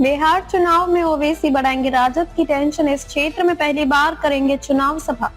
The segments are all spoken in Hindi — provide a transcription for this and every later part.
बिहार चुनाव में ओवैसी बढ़ाएंगे राजद की टेंशन, इस क्षेत्र में पहली बार करेंगे चुनाव सभा।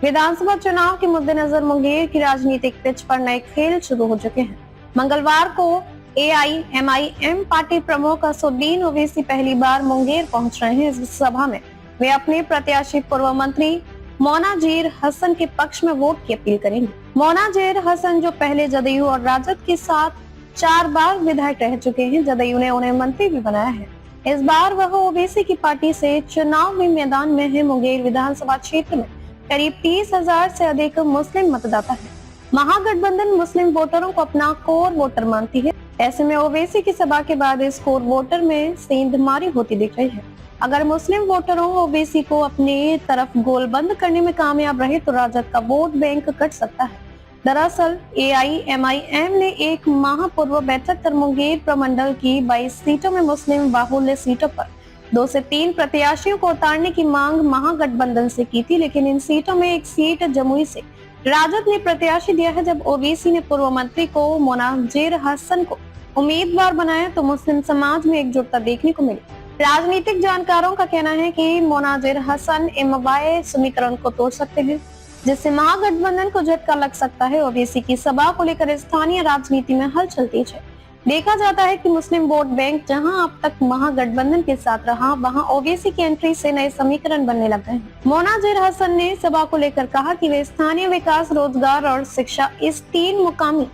विधानसभा चुनाव के मद्देनजर मुंगेर की राजनीतिक पिच पर नए खेल शुरू हो चुके हैं। मंगलवार को एआईएमआईएम पार्टी प्रमुख असदुद्दीन ओवैसी पहली बार मुंगेर पहुंच रहे हैं। इस सभा में वे अपने प्रत्याशी पूर्व मंत्री मोनाजिर हसन के पक्ष में वोट की अपील करेंगे। मोनाजिर हसन जो पहले जदयू और राजद के साथ 4 बार विधायक रह चुके हैं, जदयू ने उन्हें मंत्री भी बनाया है। इस बार वह ओवैसी की पार्टी से चुनावी मैदान में है। मुंगेर विधानसभा क्षेत्र में करीब 30,000 से अधिक मुस्लिम मतदाता है। महागठबंधन मुस्लिम वोटरों को अपना कोर वोटर मानती है। ऐसे में ओवैसी की सभा के बाद इस कोर वोटर में सेंधमारी होती दिख रही है। अगर मुस्लिम वोटरों ओवैसी को अपनी तरफ गोलबंद करने में कामयाब रहे तो राजद का वोट बैंक कट सकता है। दरअसल एआईएमआईएम ने एक माह पूर्व बैठक कर मुंगेर प्रमंडल की 22 सीटों में मुस्लिम बाहुल्य सीटों पर 2 से 3 प्रत्याशियों को उतारने की मांग महागठबंधन से की थी, लेकिन इन सीटों में एक सीट जमुई से राजद ने प्रत्याशी दिया है। जब ओवैसी ने पूर्व मंत्री को मोनाजिर हसन को उम्मीदवार बनाया तो मुस्लिम समाज में एकजुटता देखने को मिली। राजनीतिक जानकारों का कहना है कि मोनाजिर हसन एमवाय समीकरण को तोड़ सकते हैं, जिससे महागठबंधन को झटका लग सकता है। ओवैसी की सभा को लेकर स्थानीय राजनीति में हलचल तेज है। देखा जाता है कि मुस्लिम वोट बैंक जहां अब तक महागठबंधन के साथ रहा, वहां ओवैसी की एंट्री से नए समीकरण बनने लग गए हैं। मोनाजिर हसन ने सभा को लेकर कहा कि वे स्थानीय विकास, रोजगार और शिक्षा, इस 3 मुकामी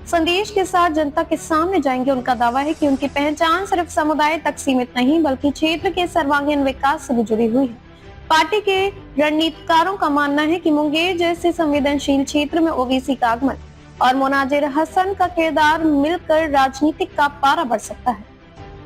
संदेश के साथ जनता के सामने जाएंगे। उनका दावा है कि उनकी पहचान सिर्फ समुदाय तक सीमित नहीं बल्कि क्षेत्र के सर्वांगीण विकास से भी जुड़ी हुई है। पार्टी के रणनीतिकारों का मानना है कि मुंगेर जैसे संवेदनशील क्षेत्र में ओवैसी का आगमन और मोनाजिर हसन का किरदार मिलकर राजनीतिक का पारा बढ़ सकता है।